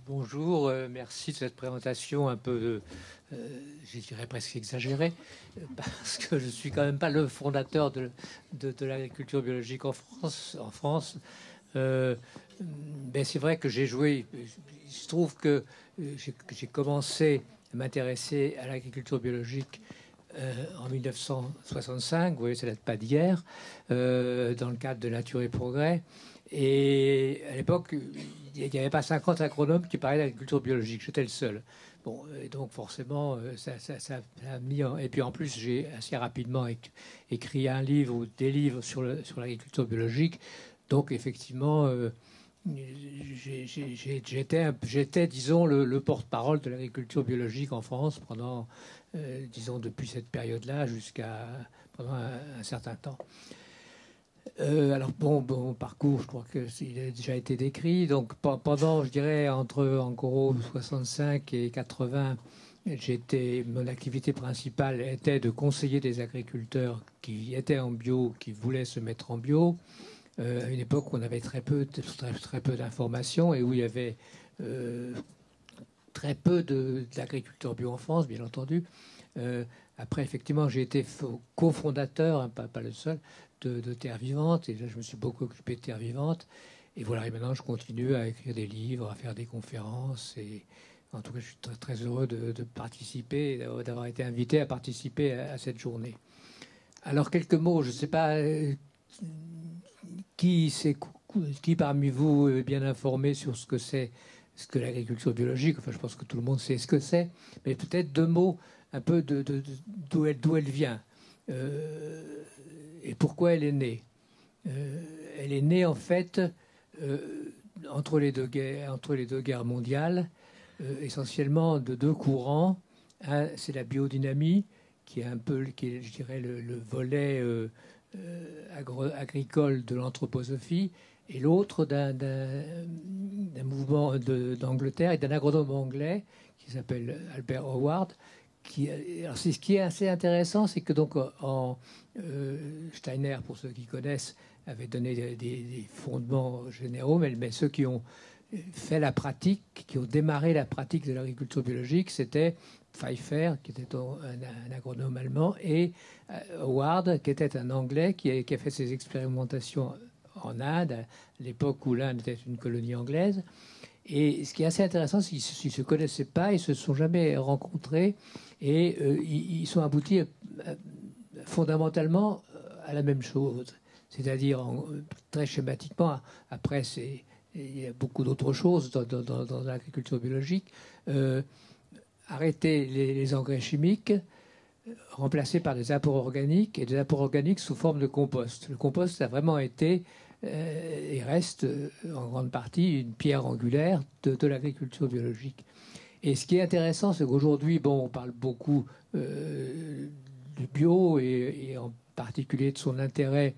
Bonjour, merci de cette présentation un peu, je dirais presque exagérée, parce que je suis quand même pas le fondateur de l'agriculture biologique en France. Euh, mais c'est vrai que j'ai joué. Il se trouve que j'ai commencé à m'intéresser à l'agriculture biologique en 1965. Vous voyez, ça date pas d'hier, dans le cadre de Nature et Progrès. Et à l'époque, il n'y avait pas 50 agronomes qui parlaient d'agriculture biologique. J'étais le seul. Bon, et donc forcément, ça a mis et puis en plus, j'ai assez rapidement écrit un livre ou des livres sur l'agriculture biologique. Donc effectivement, j'étais, disons, le porte-parole de l'agriculture biologique en France pendant, disons, depuis cette période-là jusqu'à pendant un certain temps. Alors bon, parcours, je crois qu'il a déjà été décrit. Donc pendant, je dirais, en gros 65 et 80, mon activité principale était de conseiller des agriculteurs qui étaient en bio, qui voulaient se mettre en bio. À une époque où on avait très peu d'informations et où il y avait euh, très peu d'agriculteurs bio en France, bien entendu. Après, effectivement, j'ai été cofondateur, hein, pas le seul, de Terre Vivante. Et là, je me suis beaucoup occupé de Terre Vivante. Et voilà, et maintenant, je continue à écrire des livres, à faire des conférences. Et en tout cas, je suis très heureux de participer, d'avoir été invité à participer à cette journée. Alors, quelques mots, je ne sais pas qui, qui parmi vous est bien informé sur ce que l'agriculture biologique. Enfin, je pense que tout le monde sait ce que c'est. Mais peut-être deux mots un peu d'où elle vient et pourquoi elle est née. Elle est née en fait entre les deux guerres mondiales, essentiellement de deux courants. Un, c'est la biodynamie, qui est un peu, je dirais, le volet agricole de l'anthroposophie, et l'autre d'un mouvement d'Angleterre et d'un agronome anglais qui s'appelle Albert Howard. Alors ce qui est assez intéressant, c'est que donc Steiner, pour ceux qui connaissent, avait donné des fondements généraux, mais ceux qui ont fait la pratique, qui ont démarré la pratique de l'agriculture biologique, c'était Pfeiffer, qui était un agronome allemand, et Howard, qui était un Anglais, qui a fait ses expérimentations en Inde, à l'époque où l'Inde était une colonie anglaise. Et ce qui est assez intéressant, c'est qu'ils ne se connaissaient pas, ils ne se sont jamais rencontrés, et ils sont aboutis fondamentalement à la même chose. C'est-à-dire, très schématiquement, après, il y a beaucoup d'autres choses dans l'agriculture biologique. Arrêter les engrais chimiques, remplacés par des apports organiques, et des apports organiques sous forme de compost. Le compost a vraiment été et reste en grande partie une pierre angulaire de l'agriculture biologique. Et ce qui est intéressant, c'est qu'aujourd'hui, bon, on parle beaucoup du bio et en particulier de son intérêt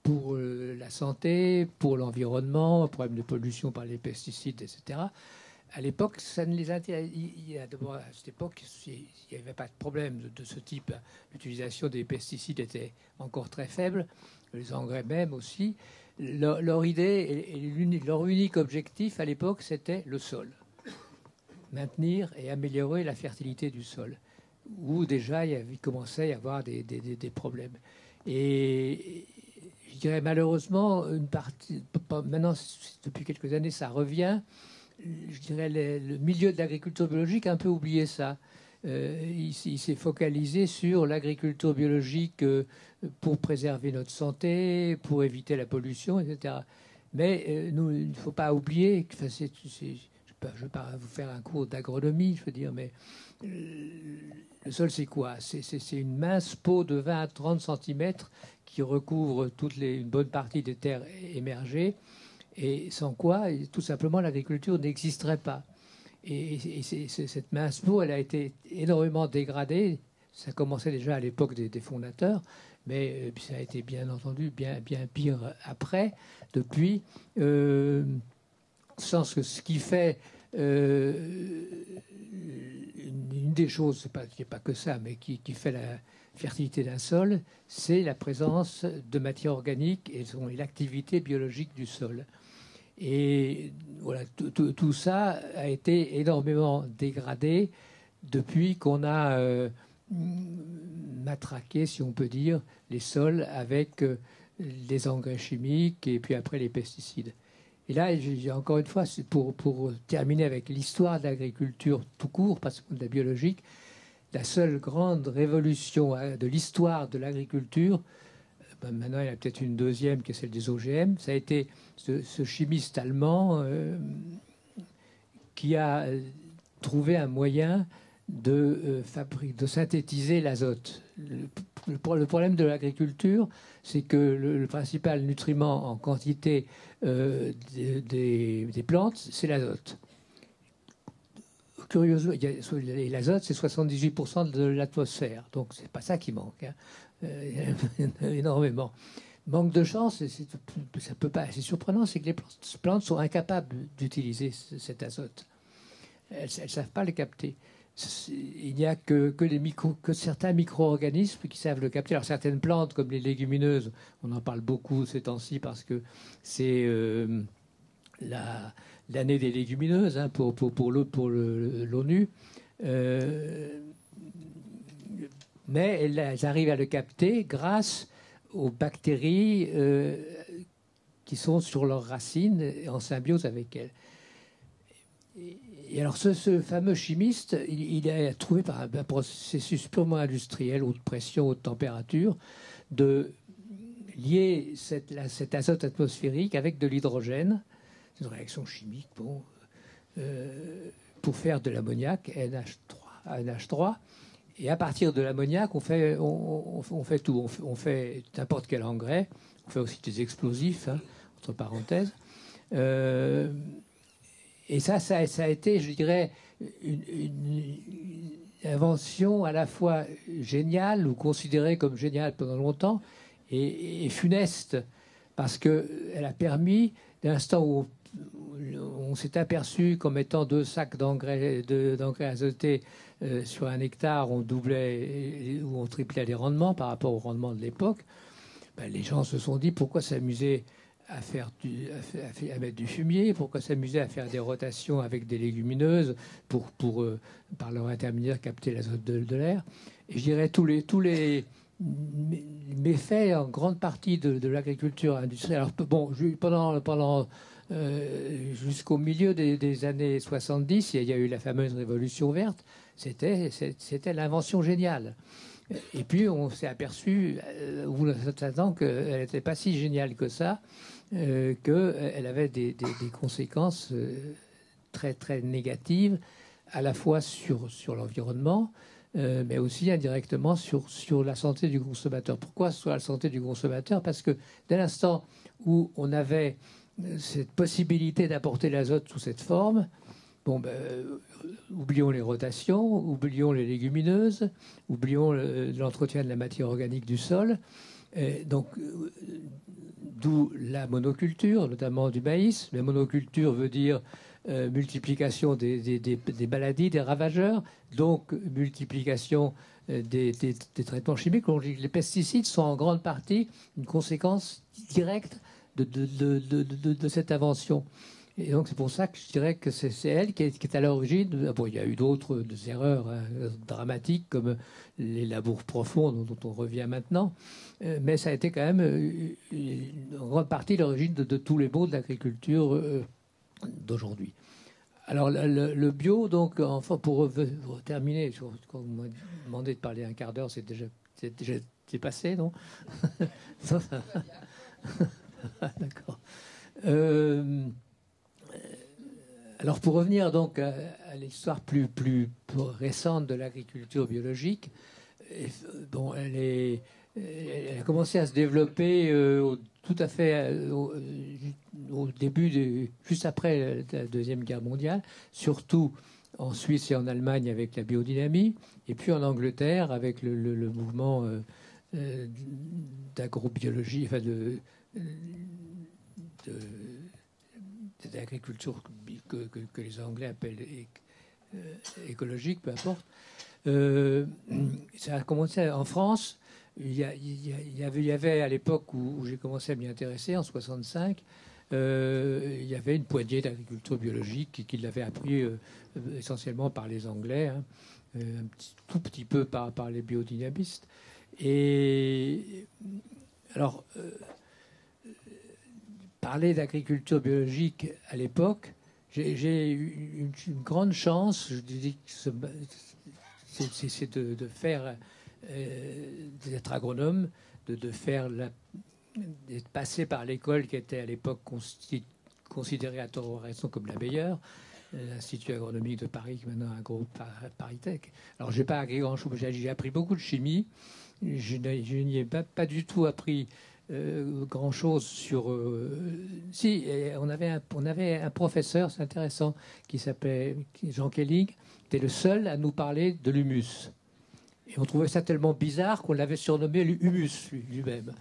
pour la santé, pour l'environnement, problème de pollution par les pesticides, etc. À l'époque, ça ne les intéressait. D'abord, à cette époque, il n'y avait pas de problème de ce type. L'utilisation des pesticides était encore très faible, les engrais même aussi. Leur idée et leur unique objectif à l'époque, c'était le sol. Maintenir et améliorer la fertilité du sol, où déjà il commençait à y avoir des problèmes. Et je dirais malheureusement, une partie, maintenant, depuis quelques années, ça revient. Je dirais le milieu de l'agriculture biologique a un peu oublié ça. Il s'est focalisé sur l'agriculture biologique pour préserver notre santé, pour éviter la pollution, etc. Mais nous, il ne faut pas oublier, enfin, je ne vais pas vous faire un cours d'agronomie, je veux dire, mais le sol, c'est quoi? C'est une mince peau de 20 à 30 cm qui recouvre une bonne partie des terres émergées, et sans quoi, tout simplement, l'agriculture n'existerait pas. Et cette mince peau, elle a été énormément dégradée. Ça commençait déjà à l'époque des fondateurs, mais ça a été bien entendu bien pire après, depuis. Sens que ce qui fait une des choses, il n'y a pas que ça, mais qui fait la fertilité d'un sol, c'est la présence de matière organique et l'activité biologique du sol. Et voilà, tout ça a été énormément dégradé depuis qu'on a matraqué, si on peut dire, les sols avec les engrais chimiques et puis après les pesticides. Et là, encore une fois, c'est pour terminer avec l'histoire de l'agriculture tout court, pas seulement de la biologique, la seule grande révolution de l'histoire de l'agriculture, maintenant il y en a peut-être une deuxième qui est celle des OGM, ça a été ce chimiste allemand qui a trouvé un moyen de synthétiser l'azote. Le problème de l'agriculture, c'est que le principal nutriment en quantité des plantes, c'est l'azote. Curieusement, l'azote, c'est 78% de l'atmosphère, donc c'est pas ça qui manque, hein. Énormément. Manque de chance, ça peut pas. C'est surprenant, c'est que les plantes sont incapables d'utiliser cet azote. Elles ne savent pas le capter. Il n'y a que certains micro-organismes qui savent le capter. Alors certaines plantes, comme les légumineuses, on en parle beaucoup ces temps-ci parce que c'est l'année des légumineuses, hein, pour l'ONU. Mais elles arrivent à le capter grâce aux bactéries qui sont sur leurs racines en symbiose avec elles. Et alors ce fameux chimiste, il a trouvé par un processus purement industriel, haute pression, haute température, de lier cet azote atmosphérique avec de l'hydrogène. C'est une réaction chimique, pour faire de l'ammoniac, NH3. Et à partir de l'ammoniac, on fait tout. On fait n'importe quel engrais. On fait aussi des explosifs, hein, entre parenthèses. Et ça a été, je dirais, une invention à la fois géniale ou considérée comme géniale pendant longtemps et funeste, parce qu'elle a permis, dès l'instant où on s'est aperçu qu'en mettant 2 sacs d'engrais azotés sur un hectare, on doublait ou on triplait les rendements par rapport au rendement de l'époque, les gens se sont dit pourquoi s'amuser à mettre du fumier, pourquoi s'amuser à faire des rotations avec des légumineuses pour par leur intermédiaire capter l'azote de l'air. Et je dirais tous les méfaits en grande partie de l'agriculture industrielle. Alors bon, pendant jusqu'au milieu des années 70, il y a eu la fameuse révolution verte. C'était l'invention géniale. Et puis on s'est aperçu au bout d'un certain temps qu'elle n'était pas si géniale que ça, qu'elle avait des conséquences très très négatives, à la fois sur l'environnement, mais aussi indirectement sur la santé du consommateur. Pourquoi sur la santé du consommateur? Parce que dès l'instant où on avait cette possibilité d'apporter l'azote sous cette forme, oublions les rotations, oublions les légumineuses, oublions l'entretien de la matière organique du sol. D'où la monoculture, notamment du maïs. La monoculture veut dire multiplication des maladies, des ravageurs, donc multiplication des traitements chimiques. Les pesticides sont en grande partie une conséquence directe de cette invention. Et donc c'est pour ça que je dirais que c'est elle qui est à l'origine. Bon, il y a eu d'autres erreurs dramatiques comme les labours profonds dont on revient maintenant, mais ça a été quand même en grande partie l'origine de tous les maux de l'agriculture d'aujourd'hui. Alors le bio, donc enfin pour terminer, quand vous m'avez demandé de parler un quart d'heure, c'est passé, non? D'accord. Alors pour revenir donc à l'histoire plus récente de l'agriculture biologique, bon, elle a commencé à se développer tout à fait au début, juste après la Deuxième Guerre mondiale, surtout en Suisse et en Allemagne avec la biodynamie, et puis en Angleterre avec le mouvement d'agrobiologie, enfin d'agriculture que les Anglais appellent écologique, peu importe. Ça a commencé en France. Il y avait à l'époque où j'ai commencé à m'y intéresser, en 65, il y avait une poignée d'agriculture biologique qui l'avait appris essentiellement par les Anglais, hein, tout petit peu par les biodynamistes. Et alors, parler d'agriculture biologique à l'époque, j'ai eu une grande chance, je dis que c'est de faire, d'être agronome, d'être passé par l'école qui était à l'époque considérée à tort ou à raison comme la meilleure, l'Institut agronomique de Paris, qui est maintenant un groupe ParisTech. Alors, j'ai pas appris grand-chose, j'ai appris beaucoup de chimie. Je n'y ai pas du tout appris grand-chose sur... Si, on avait un professeur, c'est intéressant, qui s'appelait Jean Kelling, qui était le seul à nous parler de l'humus. Et on trouvait ça tellement bizarre qu'on l'avait surnommé l'humus lui-même.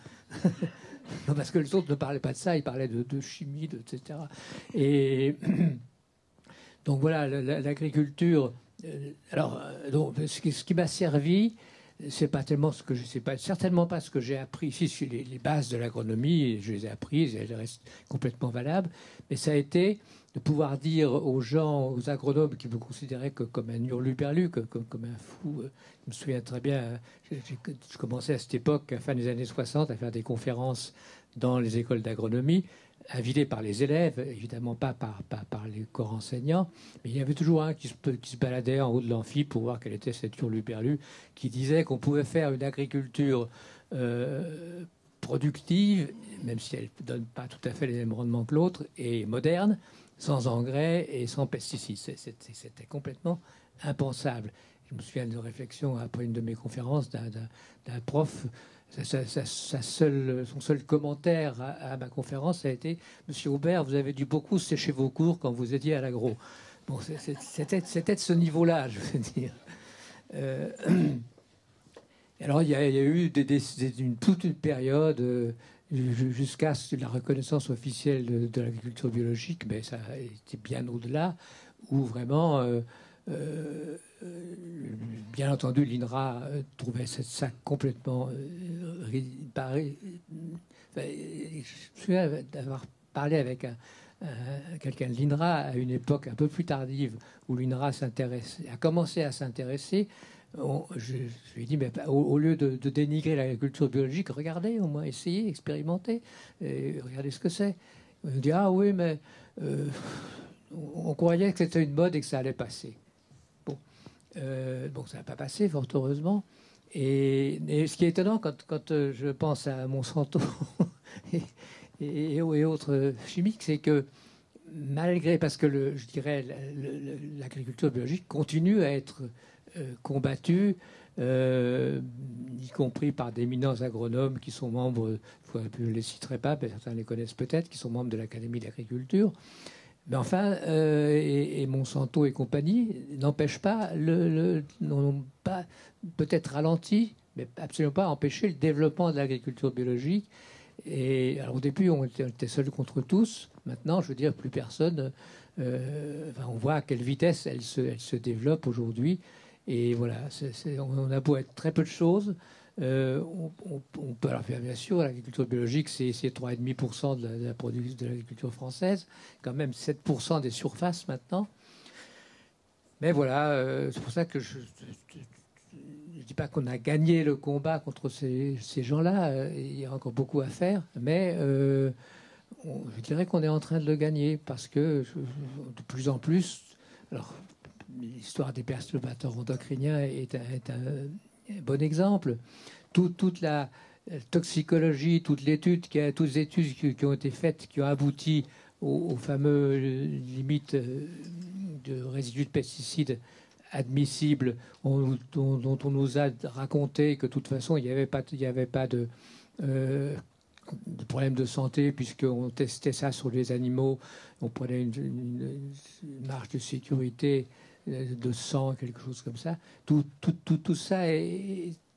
Non, parce que les autres ne parlaient pas de ça, ils parlaient de chimie, etc. Et donc voilà, l'agriculture... donc, ce qui m'a servi... C'est pas tellement ce que c'est pas certainement pas ce que j'ai appris ici sur les bases de l'agronomie. Je les ai apprises, elles restent complètement valables. Mais ça a été de pouvoir dire aux gens, aux agronomes qui me considéraient comme un hurluberlu, comme un fou. Je me souviens très bien. Je commençais à cette époque, à la fin des années 60, à faire des conférences dans les écoles d'agronomie, invité par les élèves, évidemment pas par les corps enseignants, mais il y avait toujours un qui se baladait en haut de l'amphi pour voir quel était cet hurluberlu, qui disait qu'on pouvait faire une agriculture productive, même si elle ne donne pas tout à fait les mêmes rendements que l'autre, et moderne, sans engrais et sans pesticides. C'était complètement impensable. Je me souviens de réflexion après une de mes conférences d'un prof. Son seul commentaire à ma conférence a été « Monsieur Aubert, vous avez dû beaucoup sécher vos cours quand vous étiez à l'agro ». Bon, c'était de ce niveau-là, je veux dire. Alors, il y a eu toute une période jusqu'à la reconnaissance officielle de l'agriculture biologique, mais ça a été bien au-delà, où vraiment... bien entendu, l'INRA trouvait ça complètement... je me souviens d'avoir parlé avec quelqu'un de l'INRA à une époque un peu plus tardive, où l'INRA a commencé à s'intéresser. Je lui ai dit, mais au lieu de dénigrer l'agriculture biologique, regardez, au moins essayez, expérimentez, et regardez ce que c'est. On dit, ah oui, mais on croyait que c'était une mode et que ça allait passer. Bon, ça n'a pas passé, fort heureusement. Et ce qui est étonnant quand je pense à Monsanto et autres chimiques, c'est que malgré, parce que je dirais l'agriculture biologique continue à être combattue, y compris par d'éminents agronomes qui sont membres, je ne les citerai pas, mais certains les connaissent peut-être, qui sont membres de l'Académie d'agriculture. Mais enfin, et Monsanto et compagnie n'empêchent pas, n'ont pas peut-être ralenti, mais absolument pas empêché le développement de l'agriculture biologique. Et alors, au début, on était seuls contre tous. Maintenant, je veux dire, plus personne. On voit à quelle vitesse elle se développe aujourd'hui. Et voilà, on a beau être très peu de choses. On peut alors faire, bien sûr, l'agriculture biologique, c'est 3,5% de la production de l'agriculture française, quand même 7% des surfaces maintenant. Mais voilà, c'est pour ça que je ne dis pas qu'on a gagné le combat contre ces gens-là, il y a encore beaucoup à faire, mais je dirais qu'on est en train de le gagner, parce que de plus en plus, alors l'histoire des perturbateurs endocriniens est un bon exemple. Toute la toxicologie, toutes les études qui ont été faites, qui ont abouti aux fameux limites de résidus de pesticides admissibles, dont on nous a raconté que de toute façon il n'y avait pas de problème de santé, puisqu'on testait ça sur les animaux, on prenait une marge de sécurité de sang, quelque chose comme ça. Tout ça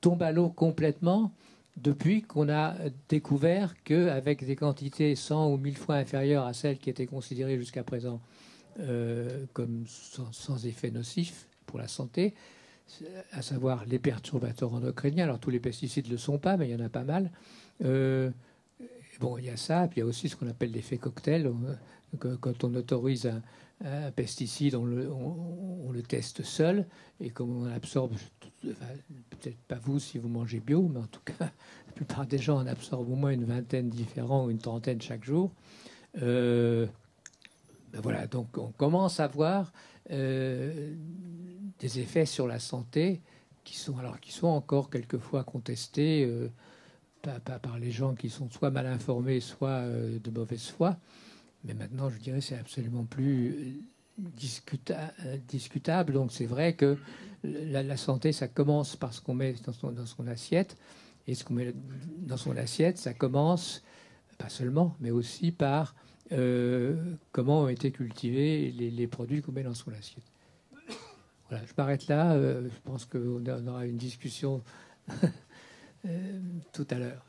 tombe à l'eau complètement depuis qu'on a découvert qu'avec des quantités 100 ou 1000 fois inférieures à celles qui étaient considérées jusqu'à présent comme sans effet nocif pour la santé, à savoir les perturbateurs endocriniens. Alors tous les pesticides ne le sont pas, mais il y en a pas mal. bon, il y a ça, puis il y a aussi ce qu'on appelle l'effet cocktail. Quand on autorise un pesticide, on le teste seul, et comme on absorbe, enfin, peut-être pas vous si vous mangez bio, mais en tout cas, la plupart des gens en absorbent au moins une vingtaine différents ou une trentaine chaque jour. Ben voilà, donc on commence à voir des effets sur la santé qui sont encore quelquefois contestés par les gens qui sont soit mal informés, soit de mauvaise foi. Mais maintenant, je dirais, c'est absolument plus discutable. Donc c'est vrai que la santé, ça commence par ce qu'on met dans son assiette. Et ce qu'on met dans son assiette, ça commence, pas seulement, mais aussi par comment ont été cultivés les produits qu'on met dans son assiette. Voilà, je m'arrête là. Je pense qu'on aura une discussion tout à l'heure.